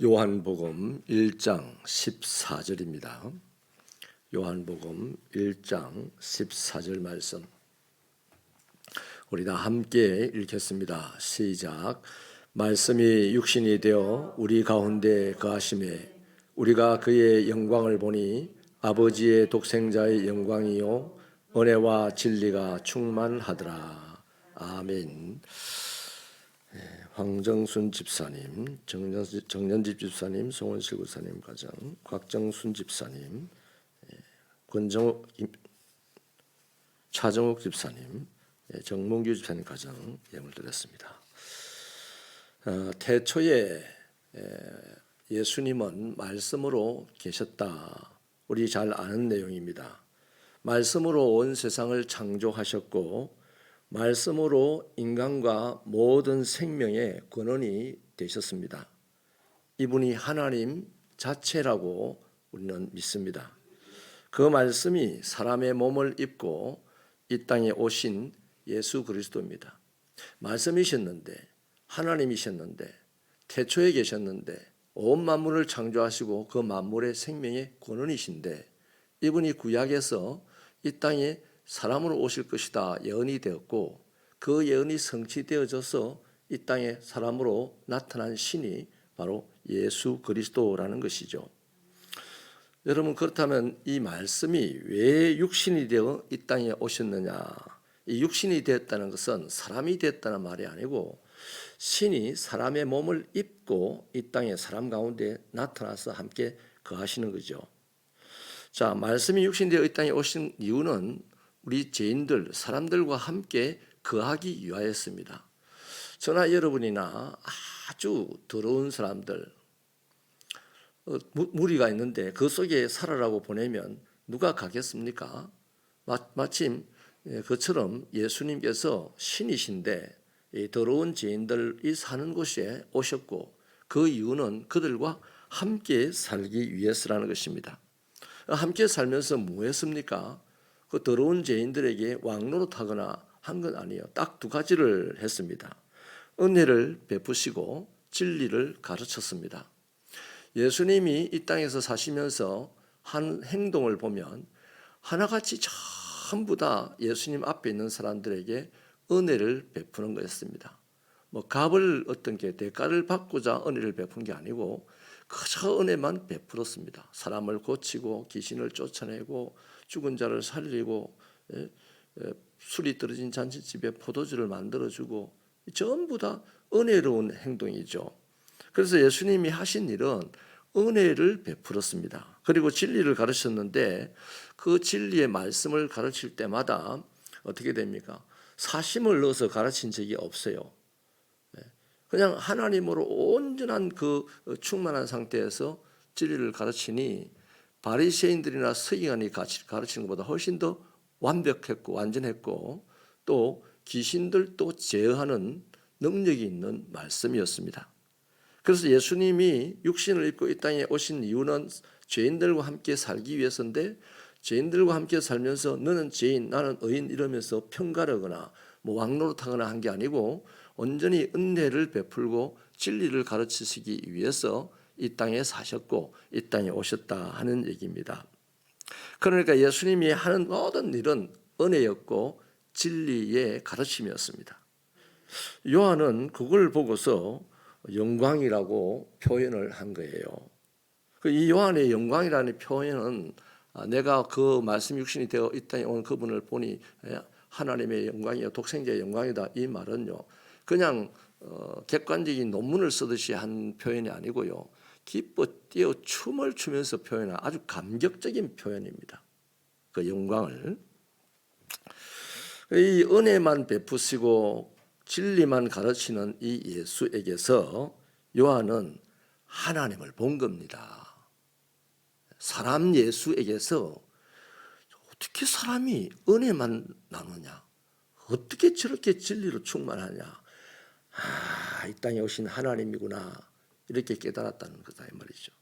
요한복음 1장 14절입니다. 요한복음 1장 14절 말씀 우리 다 함께 읽겠습니다. 시작. 말씀이 육신이 되어 우리 가운데 거하심에 우리가 그의 영광을 보니 아버지의 독생자의 영광이요 은혜와 진리가 충만하더라. 아멘. 황정순 집사님, 정년집 집사님, 송원실 구사님 가정, 곽정순 집사님, 차정욱 집사님, 정몽규 집사님 가정 예물 드렸습니다. 태초에 예수님은 말씀으로 계셨다. 우리 잘 아는 내용입니다. 말씀으로 온 세상을 창조하셨고 말씀으로 인간과 모든 생명의 근원이 되셨습니다. 이분이 하나님 자체라고 우리는 믿습니다. 그 말씀이 사람의 몸을 입고 이 땅에 오신 예수 그리스도입니다. 말씀이셨는데 하나님이셨는데 태초에 계셨는데 온 만물을 창조하시고 그 만물의 생명의 근원이신데 이분이 구약에서 이 땅에 사람으로 오실 것이다 예언이 되었고 그 예언이 성취되어져서 이 땅에 사람으로 나타난 신이 바로 예수 그리스도라는 것이죠. 여러분, 그렇다면 이 말씀이 왜 육신이 되어 이 땅에 오셨느냐? 이 육신이 되었다는 것은 사람이 되었다는 말이 아니고 신이 사람의 몸을 입고 이 땅에 사람 가운데 나타나서 함께 거하시는 거죠. 자, 말씀이 육신이 되어 이 땅에 오신 이유는 우리 죄인들, 사람들과 함께 거하기 위하였습니다. 저나 여러분이나 아주 더러운 사람들, 무리가 있는데 그 속에 살아라고 보내면 누가 가겠습니까? 마침 그처럼 예수님께서 신이신데 더러운 죄인들이 사는 곳에 오셨고 그 이유는 그들과 함께 살기 위해서라는 것입니다. 함께 살면서 뭐 했습니까? 그 더러운 죄인들에게 왕노릇하거나 한 건 아니에요. 딱 두 가지를 했습니다. 은혜를 베푸시고 진리를 가르쳤습니다. 예수님이 이 땅에서 사시면서 한 행동을 보면 하나같이 전부 다 예수님 앞에 있는 사람들에게 은혜를 베푸는 거였습니다. 값을 어떤 게 대가를 받고자 은혜를 베푼 게 아니고 그저 은혜만 베풀었습니다. 사람을 고치고 귀신을 쫓아내고 죽은 자를 살리고 술이 떨어진 잔치집에 포도주를 만들어주고 전부 다 은혜로운 행동이죠. 그래서 예수님이 하신 일은 은혜를 베풀었습니다. 그리고 진리를 가르쳤는데 그 진리의 말씀을 가르칠 때마다 어떻게 됩니까? 사심을 넣어서 가르친 적이 없어요. 그냥 하나님으로 온전한 그 충만한 상태에서 진리를 가르치니 바리새인들이나 서기관이 가르치는 것보다 훨씬 더 완벽했고 완전했고 또 귀신들도 제어하는 능력이 있는 말씀이었습니다. 그래서 예수님이 육신을 입고 이 땅에 오신 이유는 죄인들과 함께 살기 위해서인데 죄인들과 함께 살면서 너는 죄인 나는 의인 이러면서 평가하거나 왕노릇하거나 한 게 아니고 온전히 은혜를 베풀고 진리를 가르치시기 위해서 이 땅에 사셨고 이 땅에 오셨다 하는 얘기입니다. 그러니까 예수님이 하는 모든 일은 은혜였고 진리의 가르침이었습니다. 요한은 그걸 보고서 영광이라고 표현을 한 거예요. 이 요한의 영광이라는 표현은 내가 그 말씀 육신이 되어 이 땅에 온 그분을 보니 하나님의 영광이요 독생자의 영광이다 이 말은요 그냥 객관적인 논문을 쓰듯이 한 표현이 아니고요 기뻐 뛰어 춤을 추면서 표현한 아주 감격적인 표현입니다. 그 영광을 이 은혜만 베푸시고 진리만 가르치는 이 예수에게서 요한은 하나님을 본 겁니다. 사람 예수에게서 어떻게 사람이 은혜만 나누냐? 어떻게 저렇게 진리로 충만하냐? 이 땅에 오신 하나님이구나 이렇게 깨달았다는 거다 이 말이죠.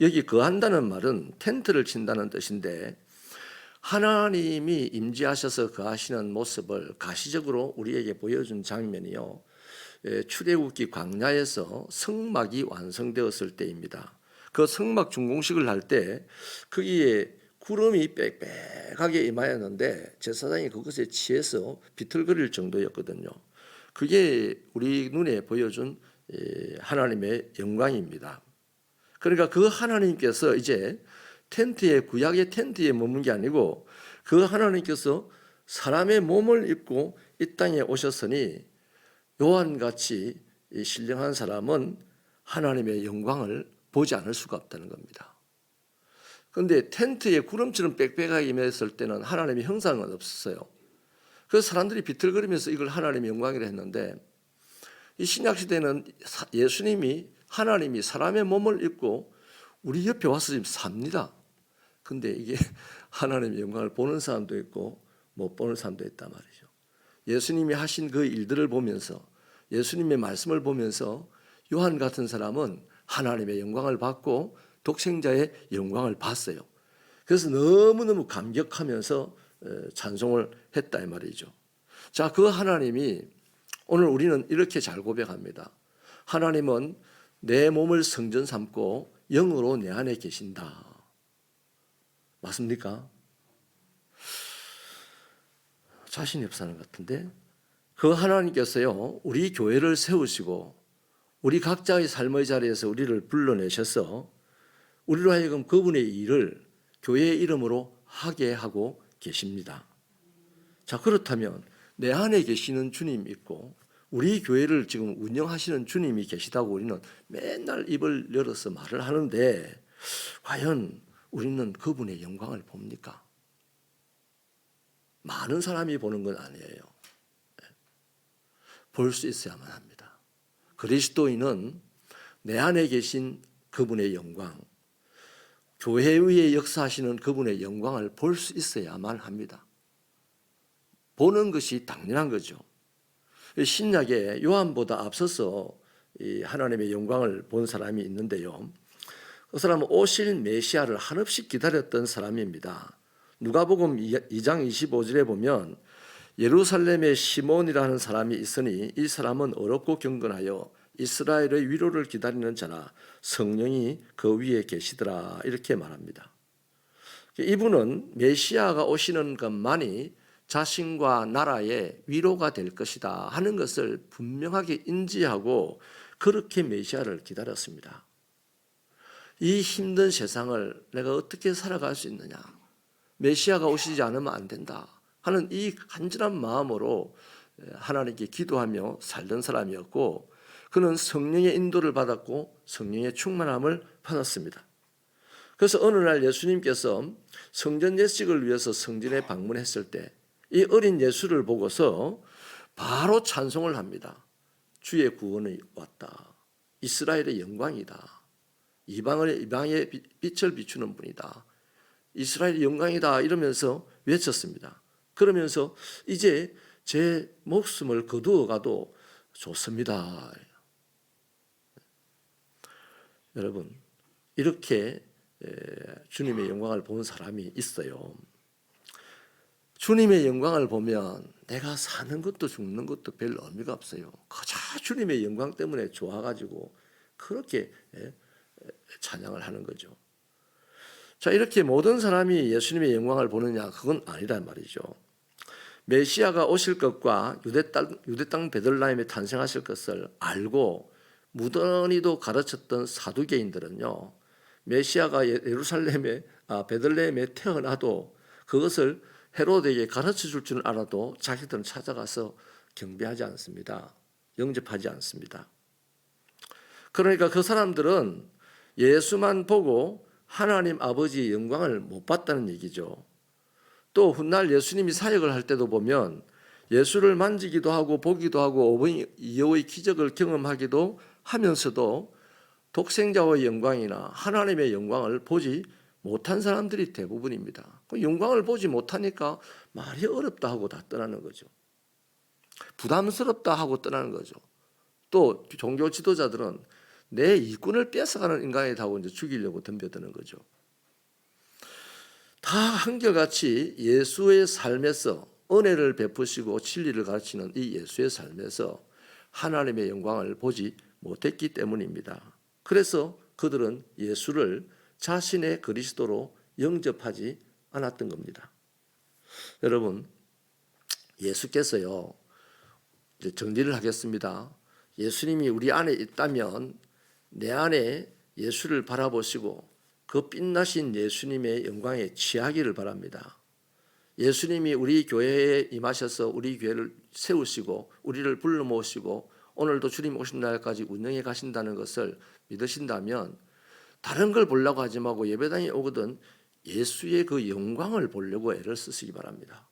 여기 거한다는 말은 텐트를 친다는 뜻인데 하나님이 임재하셔서 거하시는 모습을 가시적으로 우리에게 보여준 장면이요 출애굽기 광야에서 성막이 완성되었을 때입니다. 그 성막 준공식을 할 때 거기에 구름이 빽빽하게 임하였는데 제사장이 그것에 취해서 비틀거릴 정도였거든요. 그게 우리 눈에 보여준 하나님의 영광입니다. 그러니까 그 하나님께서 이제 구약의 텐트에 머문 게 아니고 그 하나님께서 사람의 몸을 입고 이 땅에 오셨으니 요한같이 신령한 사람은 하나님의 영광을 보지 않을 수가 없다는 겁니다. 그런데 텐트에 구름처럼 빽빽하게 임했을 때는 하나님의 형상은 없었어요. 그래서 사람들이 비틀거리면서 이걸 하나님의 영광이라 했는데 이 신약시대는 예수님이 하나님이 사람의 몸을 입고 우리 옆에 와서 지금 삽니다. 근데 이게 하나님의 영광을 보는 사람도 있고 못 보는 사람도 있단 말이죠. 예수님이 하신 그 일들을 보면서 예수님의 말씀을 보면서 요한 같은 사람은 하나님의 영광을 받고 독생자의 영광을 봤어요. 그래서 너무너무 감격하면서 찬송을 했다 이 말이죠. 자, 그 하나님이 오늘 우리는 이렇게 잘 고백합니다. 하나님은 내 몸을 성전 삼고 영으로 내 안에 계신다. 맞습니까? 자신이 없사는 것 같은데 그 하나님께서요 우리 교회를 세우시고 우리 각자의 삶의 자리에서 우리를 불러내셔서 우리로 하여금 그분의 일을 교회의 이름으로 하게 하고 계십니다. 자, 그렇다면 내 안에 계시는 주님 있고 우리 교회를 지금 운영하시는 주님이 계시다고 우리는 맨날 입을 열어서 말을 하는데 과연 우리는 그분의 영광을 봅니까? 많은 사람이 보는 건 아니에요. 볼 수 있어야만 합니다. 그리스도인은 내 안에 계신 그분의 영광, 교회 위에 역사하시는 그분의 영광을 볼 수 있어야만 합니다. 보는 것이 당연한 거죠. 신약에 요한보다 앞서서 이 하나님의 영광을 본 사람이 있는데요. 그 사람은 오실 메시아를 한없이 기다렸던 사람입니다. 누가복음 2장 25절에 보면 예루살렘에 시몬이라는 사람이 있으니 이 사람은 어렵고 경건하여 이스라엘의 위로를 기다리는 자라 성령이 그 위에 계시더라 이렇게 말합니다. 이분은 메시아가 오시는 것만이 자신과 나라의 위로가 될 것이다 하는 것을 분명하게 인지하고 그렇게 메시아를 기다렸습니다. 이 힘든 세상을 내가 어떻게 살아갈 수 있느냐, 메시아가 오시지 않으면 안 된다 하는 이 간절한 마음으로 하나님께 기도하며 살던 사람이었고 그는 성령의 인도를 받았고 성령의 충만함을 받았습니다. 그래서 어느 날 예수님께서 성전 예식을 위해서 성전에 방문했을 때 이 어린 예수를 보고서 바로 찬송을 합니다. 주의 구원이 왔다. 이스라엘의 영광이다. 이방의 빛을 비추는 분이다. 이스라엘의 영광이다 이러면서 외쳤습니다. 그러면서 이제 제 목숨을 거두어 가도 좋습니다. 여러분, 이렇게 주님의 영광을 본 사람이 있어요. 주님의 영광을 보면 내가 사는 것도 죽는 것도 별 의미가 없어요. 그저 주님의 영광 때문에 좋아가지고 그렇게 찬양을 하는 거죠. 자, 이렇게 모든 사람이 예수님의 영광을 보느냐? 그건 아니란 말이죠. 메시아가 오실 것과 유대 땅 베들레헴에 탄생하실 것을 알고 무던히도 가르쳤던 사두개인들은요, 메시아가 베들레헴에 태어나도 그것을 헤로데에게 가르쳐 줄 줄 알아도 자기들은 찾아가서 경배하지 않습니다. 영접하지 않습니다. 그러니까 그 사람들은 예수만 보고 하나님 아버지의 영광을 못 봤다는 얘기죠. 또 훗날 예수님이 사역을 할 때도 보면 예수를 만지기도 하고 보기도 하고 이후의 기적을 경험하기도 하면서도 독생자의 영광이나 하나님의 영광을 보지 못한 사람들이 대부분입니다. 그 영광을 보지 못하니까 말이 어렵다 하고 다 떠나는 거죠. 부담스럽다 하고 떠나는 거죠. 또 종교 지도자들은 내 이권을 뺏어가는 인간이다 하고 이제 죽이려고 덤벼드는 거죠. 다 한결같이 예수의 삶에서 은혜를 베푸시고 진리를 가르치는 이 예수의 삶에서 하나님의 영광을 보지 못했기 때문입니다. 그래서 그들은 예수를 자신의 그리스도로 영접하지 않았던 겁니다. 여러분, 예수께서요, 이제 정리를 하겠습니다. 예수님이 우리 안에 있다면 내 안에 예수를 바라보시고 그 빛나신 예수님의 영광에 취하기를 바랍니다. 예수님이 우리 교회에 임하셔서 우리 교회를 세우시고 우리를 불러 모으시고 오늘도 주님 오신 날까지 운영해 가신다는 것을 믿으신다면 다른 걸 보려고 하지 말고 예배당에 오거든 예수의 그 영광을 보려고 애를 쓰시기 바랍니다.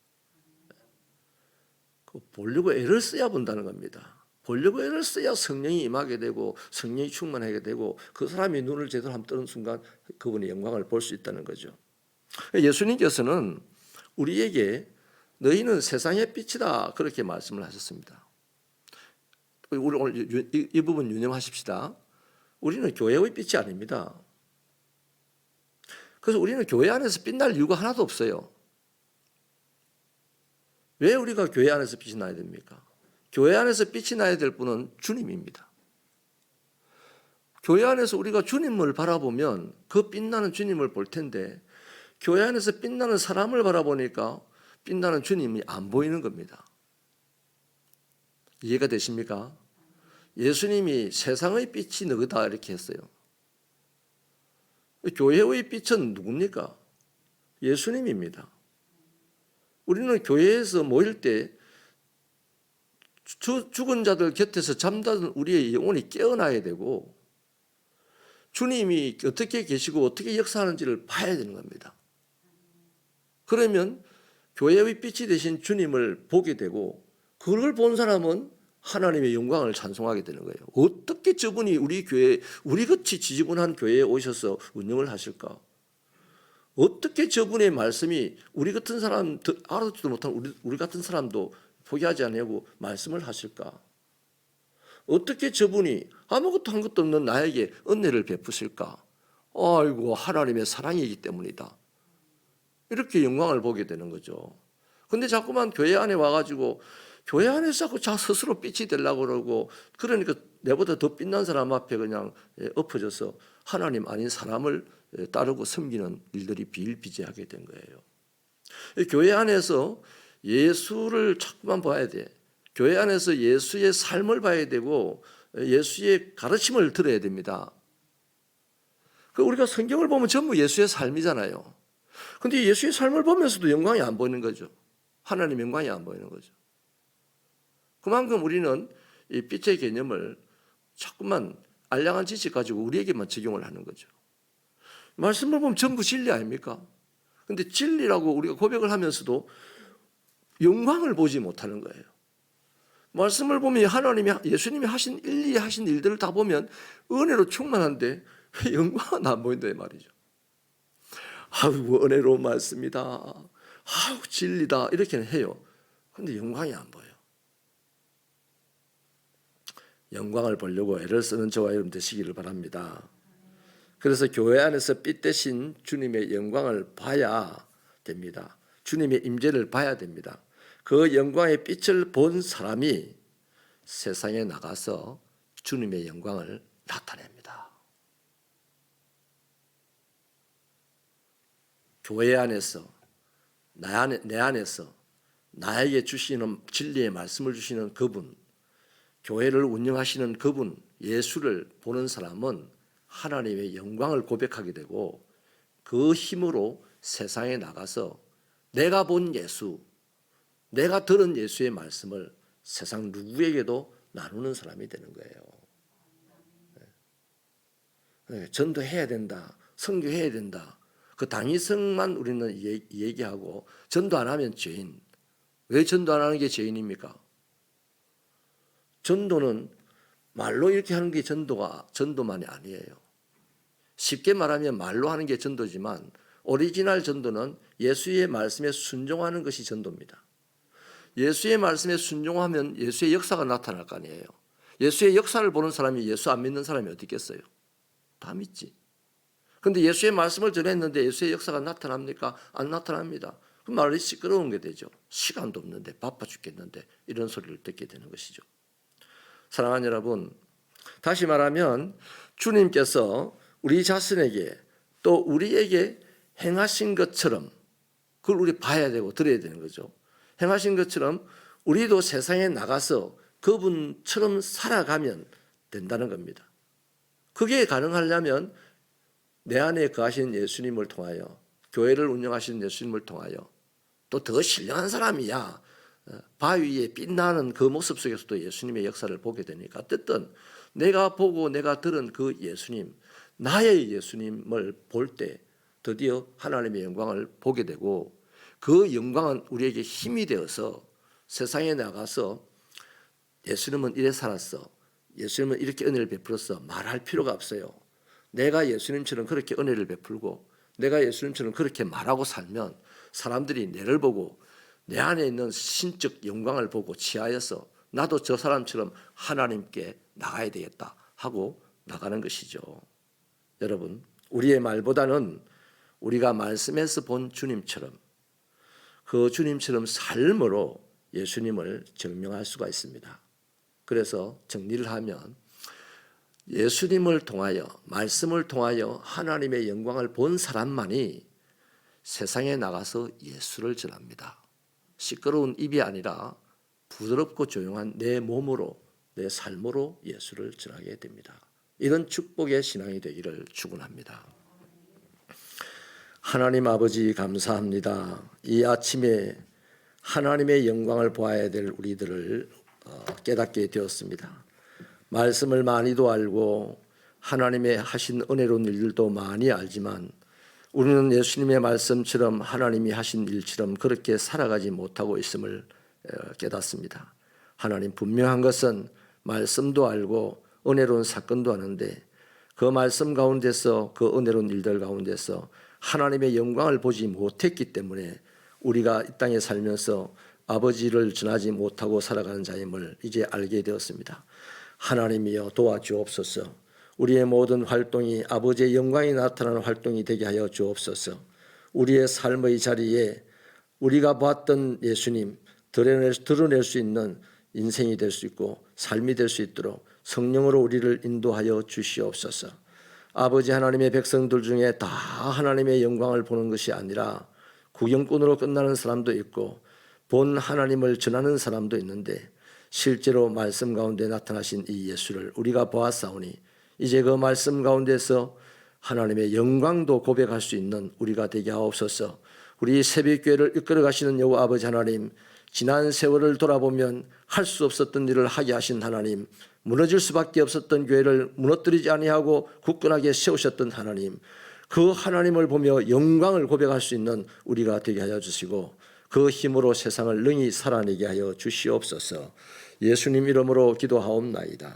보려고 애를 써야 본다는 겁니다. 보려고 애를 써야 성령이 임하게 되고 성령이 충만하게 되고 그 사람이 눈을 제대로 한번 뜨는 순간 그분의 영광을 볼 수 있다는 거죠. 예수님께서는 우리에게 너희는 세상의 빛이다 그렇게 말씀을 하셨습니다. 우리 오늘 이 부분 유념하십시다. 우리는 교회의 빛이 아닙니다. 그래서 우리는 교회 안에서 빛날 이유가 하나도 없어요. 왜 우리가 교회 안에서 빛이 나야 됩니까? 교회 안에서 빛이 나야 될 분은 주님입니다. 교회 안에서 우리가 주님을 바라보면 그 빛나는 주님을 볼 텐데 교회 안에서 빛나는 사람을 바라보니까 빛나는 주님이 안 보이는 겁니다. 이해가 되십니까? 예수님이 세상의 빛이 너희다 이렇게 했어요. 교회의 빛은 누굽니까? 예수님입니다. 우리는 교회에서 모일 때 죽은 자들 곁에서 잠자던 우리의 영혼이 깨어나야 되고 주님이 어떻게 계시고 어떻게 역사하는지를 봐야 되는 겁니다. 그러면 교회의 빛이 되신 주님을 보게 되고 그걸 본 사람은 하나님의 영광을 찬송하게 되는 거예요. 어떻게 저분이 우리 교회, 우리같이 지지분한 교회에 오셔서 운영을 하실까? 어떻게 저분의 말씀이 우리 같은 사람 알아듣지도 못한 우리 같은 사람도 포기하지 않으려고 말씀을 하실까? 어떻게 저분이 아무것도 한 것도 없는 나에게 은혜를 베푸실까? 아이고 하나님의 사랑이기 때문이다. 이렇게 영광을 보게 되는 거죠. 근데 자꾸만 교회 안에 와가지고 교회 안에서 자꾸 자 스스로 빛이 되려고 그러고 그러니까 내보다 더 빛난 사람 앞에 그냥 엎어져서 하나님 아닌 사람을 따르고 섬기는 일들이 비일비재하게 된 거예요. 교회 안에서 예수를 자꾸만 봐야 돼. 교회 안에서 예수의 삶을 봐야 되고 예수의 가르침을 들어야 됩니다. 우리가 성경을 보면 전부 예수의 삶이잖아요. 근데 예수의 삶을 보면서도 영광이 안 보이는 거죠. 하나님 영광이 안 보이는 거죠. 그만큼 우리는 이 빛의 개념을 자꾸만 알량한 지식 가지고 우리에게만 적용을 하는 거죠. 말씀을 보면 전부 진리 아닙니까? 근데 진리라고 우리가 고백을 하면서도 영광을 보지 못하는 거예요. 말씀을 보면 하나님이 예수님이 하신 일일이 하신 일들을 다 보면 은혜로 충만한데 왜 영광은 안 보인다 이 말이죠. 아이고 은혜로운 말씀이다. 아우 진리다 이렇게는 해요. 근데 영광이 안 보여요. 영광을 보려고 애를 쓰는 저와 여러분 되시기를 바랍니다. 그래서 교회 안에서 빛 대신 주님의 영광을 봐야 됩니다. 주님의 임재를 봐야 됩니다. 그 영광의 빛을 본 사람이 세상에 나가서 주님의 영광을 나타냅니다. 교회 안에서 내 안에서 나에게 주시는 진리의 말씀을 주시는 그분, 교회를 운영하시는 그분 예수를 보는 사람은 하나님의 영광을 고백하게 되고 그 힘으로 세상에 나가서 내가 본 예수, 내가 들은 예수의 말씀을 세상 누구에게도 나누는 사람이 되는 거예요. 전도해야 된다, 선교해야 된다. 그 당위성만 우리는 얘기하고 전도 안 하면 죄인. 왜 전도 안 하는 게 죄인입니까? 전도는 말로 이렇게 하는 게 전도만이 아니에요. 쉽게 말하면 말로 하는 게 전도지만 오리지널 전도는 예수의 말씀에 순종하는 것이 전도입니다. 예수의 말씀에 순종하면 예수의 역사가 나타날 거 아니에요. 예수의 역사를 보는 사람이 예수 안 믿는 사람이 어디 있겠어요? 다 믿지. 그런데 예수의 말씀을 전했는데 예수의 역사가 나타납니까? 안 나타납니다. 그 말이 시끄러운 게 되죠. 시간도 없는데 바빠 죽겠는데 이런 소리를 듣게 되는 것이죠. 사랑하는 여러분, 다시 말하면 주님께서 우리 자신에게 또 우리에게 행하신 것처럼 그걸 우리 봐야 되고 들어야 되는 거죠. 행하신 것처럼 우리도 세상에 나가서 그분처럼 살아가면 된다는 겁니다. 그게 가능하려면 내 안에 거하시는 예수님을 통하여, 교회를 운영하시는 예수님을 통하여, 또 더 신령한 사람이야 바위에 빛나는 그 모습 속에서도 예수님의 역사를 보게 되니까, 어쨌든 내가 보고 내가 들은 그 예수님, 나의 예수님을 볼 때 드디어 하나님의 영광을 보게 되고, 그 영광은 우리에게 힘이 되어서 세상에 나가서 예수님은 이래 살았어, 예수님은 이렇게 은혜를 베풀었어 말할 필요가 없어요. 내가 예수님처럼 그렇게 은혜를 베풀고 내가 예수님처럼 그렇게 말하고 살면 사람들이 내를 보고 내 안에 있는 신적 영광을 보고 취하여서 나도 저 사람처럼 하나님께 나가야 되겠다 하고 나가는 것이죠. 여러분, 우리의 말보다는 우리가 말씀에서 본 주님처럼, 그 주님처럼 삶으로 예수님을 증명할 수가 있습니다. 그래서 정리를 하면 예수님을 통하여, 말씀을 통하여 하나님의 영광을 본 사람만이 세상에 나가서 예수를 전합니다. 시끄러운 입이 아니라 부드럽고 조용한 내 몸으로, 내 삶으로 예수를 전하게 됩니다. 이런 축복의 신앙이 되기를 축원합니다. 하나님 아버지 감사합니다. 이 아침에 하나님의 영광을 보아야 될 우리들을 깨닫게 되었습니다. 말씀을 많이도 알고 하나님의 하신 은혜로운 일들도 많이 알지만 우리는 예수님의 말씀처럼 하나님이 하신 일처럼 그렇게 살아가지 못하고 있음을 깨닫습니다. 하나님, 분명한 것은 말씀도 알고 은혜로운 사건도 아는데 그 말씀 가운데서, 그 은혜로운 일들 가운데서 하나님의 영광을 보지 못했기 때문에 우리가 이 땅에 살면서 아버지를 전하지 못하고 살아가는 자임을 이제 알게 되었습니다. 하나님이여 도와주옵소서. 우리의 모든 활동이 아버지의 영광이 나타나는 활동이 되게 하여 주옵소서. 우리의 삶의 자리에 우리가 봤던 예수님 드러낼 수 있는 인생이 될 수 있고 삶이 될 수 있도록 성령으로 우리를 인도하여 주시옵소서. 아버지, 하나님의 백성들 중에 다 하나님의 영광을 보는 것이 아니라 구경꾼으로 끝나는 사람도 있고 본 하나님을 전하는 사람도 있는데, 실제로 말씀 가운데 나타나신 이 예수를 우리가 보았사오니 이제 그 말씀 가운데서 하나님의 영광도 고백할 수 있는 우리가 되게 하옵소서. 우리 새벽교회를 이끌어 가시는 여호와 아버지 하나님, 지난 세월을 돌아보면 할 수 없었던 일을 하게 하신 하나님, 무너질 수밖에 없었던 교회를 무너뜨리지 아니하고 굳건하게 세우셨던 하나님, 그 하나님을 보며 영광을 고백할 수 있는 우리가 되게 하여 주시고 그 힘으로 세상을 능히 살아내게 하여 주시옵소서. 예수님 이름으로 기도하옵나이다.